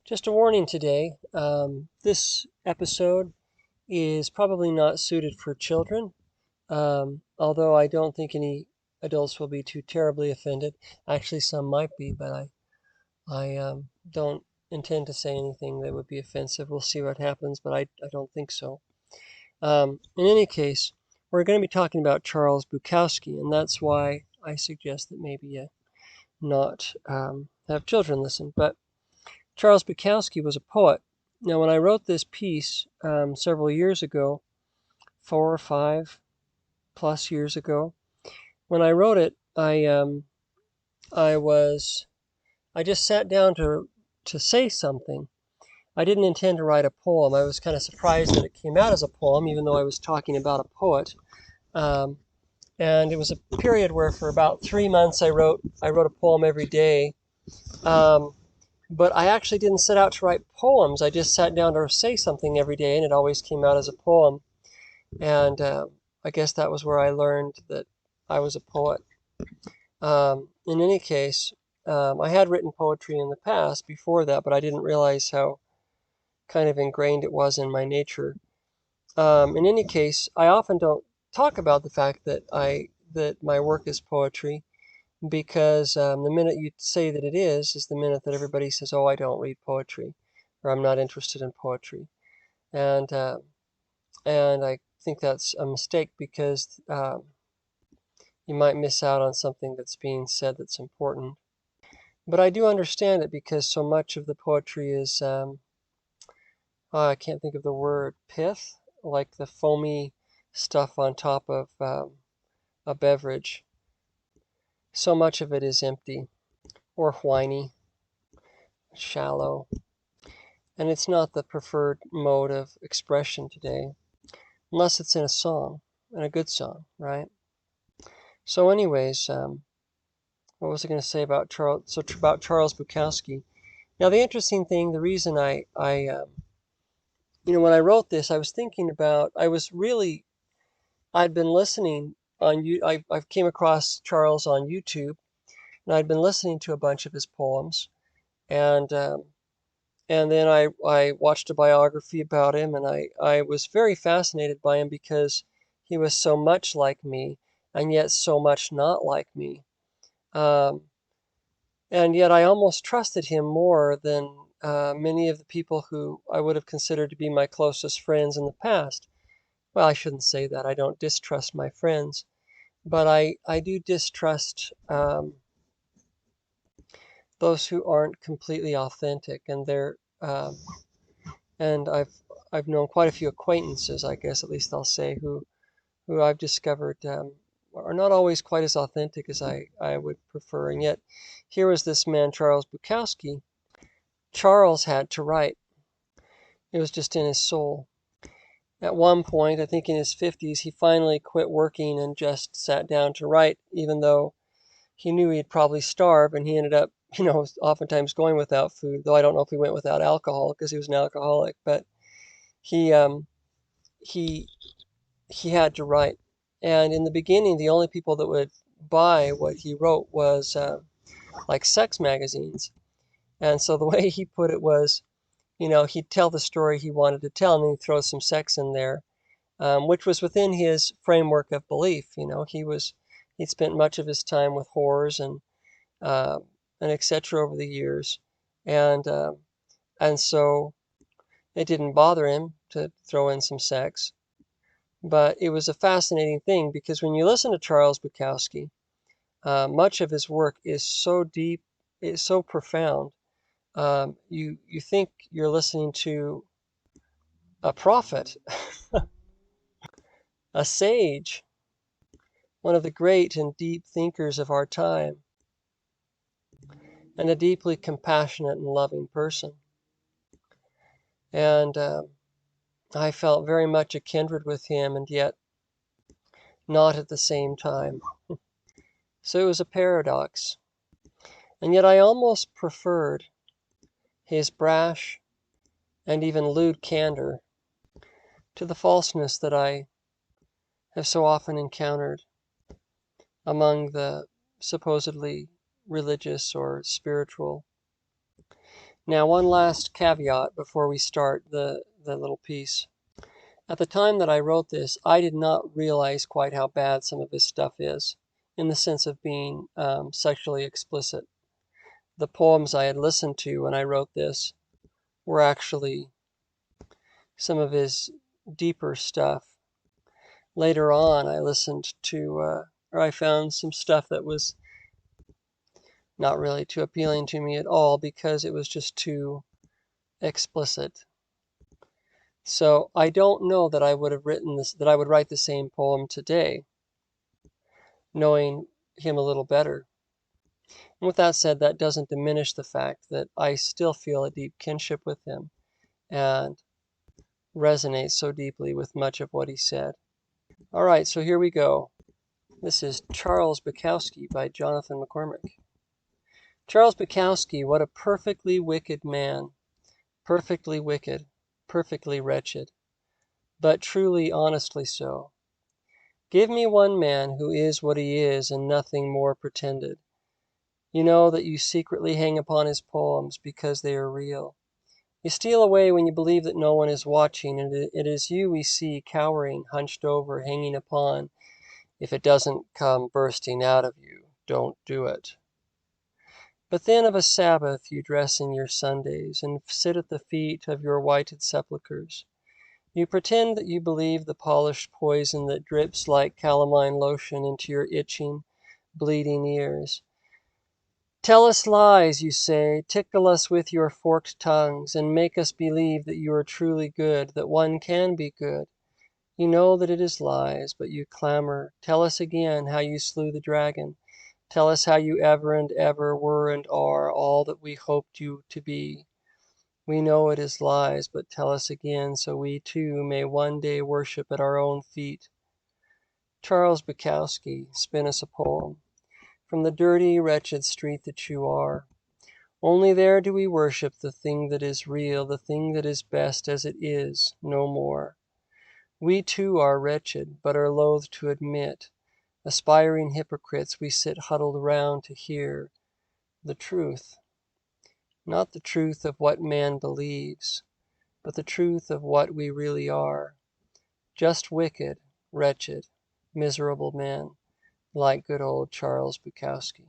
Just a warning today. This episode is probably not suited for children, although I don't think any adults will be too terribly offended. Actually, some might be, but I don't intend to say anything that would be offensive. We'll see what happens, but I don't think so. In any case, we're going to be talking about Charles Bukowski, and that's why I suggest that maybe you not have children listen. But Charles Bukowski was a poet. Now, when I wrote this piece several years ago, 4 or 5+ years ago, when I wrote it, I just sat down to say something. I didn't intend to write a poem. I was kind of surprised that it came out as a poem, even though I was talking about a poet. Um, and it was a period where, for about 3 months, I wrote a poem every day. But I actually didn't set out to write poems. I just sat down to say something every day, and it always came out as a poem. And I guess that was where I learned that I was a poet. In any case, I had written poetry in the past before that, but I didn't realize how kind of ingrained it was in my nature. In any case, I often don't talk about the fact that my work is poetry, because the minute you say that it is the minute that everybody says, "Oh, I don't read poetry," or "I'm not interested in poetry," and I think that's a mistake, because you might miss out on something that's being said that's important. But I do understand it, because so much of the poetry is I can't think of the word, pith, like the foamy stuff on top of a beverage. So much of it is empty or whiny, shallow. And it's not the preferred mode of expression today, unless it's in a song, and a good song, right? So anyways, what was I going to say about Charles Bukowski? Now, the interesting thing, the reason when I wrote this, I was thinking about, I'd been listening I came across Charles on YouTube, and I'd been listening to a bunch of his poems, and then I watched a biography about him, and I was very fascinated by him, because he was so much like me, and yet so much not like me. Um, and yet I almost trusted him more than many of the people who I would have considered to be my closest friends in the past. Well, I shouldn't say that. I don't distrust my friends, but I do distrust those who aren't completely authentic, and and I've known quite a few acquaintances, I guess, at least I'll say, who I've discovered are not always quite as authentic as I would prefer. And yet, here was this man, Charles Bukowski. Charles had to write. It was just in his soul. At one point, I think in his 50s, he finally quit working and just sat down to write, even though he knew he'd probably starve, and he ended up, oftentimes going without food, though I don't know if he went without alcohol, because he was an alcoholic. But he he he had to write. And in the beginning, the only people that would buy what he wrote was like sex magazines. And so the way he put it was, he'd tell the story he wanted to tell, and then he'd throw some sex in there, which was within his framework of belief. He'd spent much of his time with whores uh, and etc. over the years, and so it didn't bother him to throw in some sex. But it was a fascinating thing, because when you listen to Charles Bukowski, much of his work is so deep, it's so profound. You think you're listening to a prophet, a sage, one of the great and deep thinkers of our time, and a deeply compassionate and loving person. And I felt very much a kindred with him, and yet not at the same time. So it was a paradox. And yet I almost preferred his brash and even lewd candor to the falseness that I have so often encountered among the supposedly religious or spiritual. Now, one last caveat before we start the little piece. At the time that I wrote this, I did not realize quite how bad some of his stuff is, in the sense of being sexually explicit. The poems I had listened to when I wrote this were actually some of his deeper stuff. Later on, I listened to, or I found some stuff that was not really too appealing to me at all because it was just too explicit. So I don't know that I would have written this, that I would write the same poem today, knowing him a little better. And with that said, that doesn't diminish the fact that I still feel a deep kinship with him and resonate so deeply with much of what he said. All right, so here we go. This is Charles Bukowski by Jonathan McCormick. Charles Bukowski, what a perfectly wicked man. Perfectly wicked, perfectly wretched, but truly, honestly so. Give me one man who is what he is and nothing more pretended. You know that you secretly hang upon his poems because they are real. You steal away when you believe that no one is watching, and it is you we see cowering, hunched over, hanging upon. If it doesn't come bursting out of you, don't do it. But then of a Sabbath you dress in your Sundays and sit at the feet of your whited sepulchers. You pretend that you believe the polished poison that drips like Calamine lotion into your itching, bleeding ears. Tell us lies, you say, tickle us with your forked tongues, and make us believe that you are truly good, that one can be good. You know that it is lies, but you clamor. Tell us again how you slew the dragon. Tell us how you ever and ever were and are all that we hoped you to be. We know it is lies, but tell us again, so we too may one day worship at our own feet. Charles Bukowski, spin us a poem. From the dirty, wretched street that you are. Only there do we worship the thing that is real, the thing that is best as it is, no more. We too are wretched, but are loath to admit. Aspiring hypocrites, we sit huddled round to hear the truth. Not the truth of what man believes, but the truth of what we really are. Just wicked, wretched, miserable men, like good old Charles Bukowski.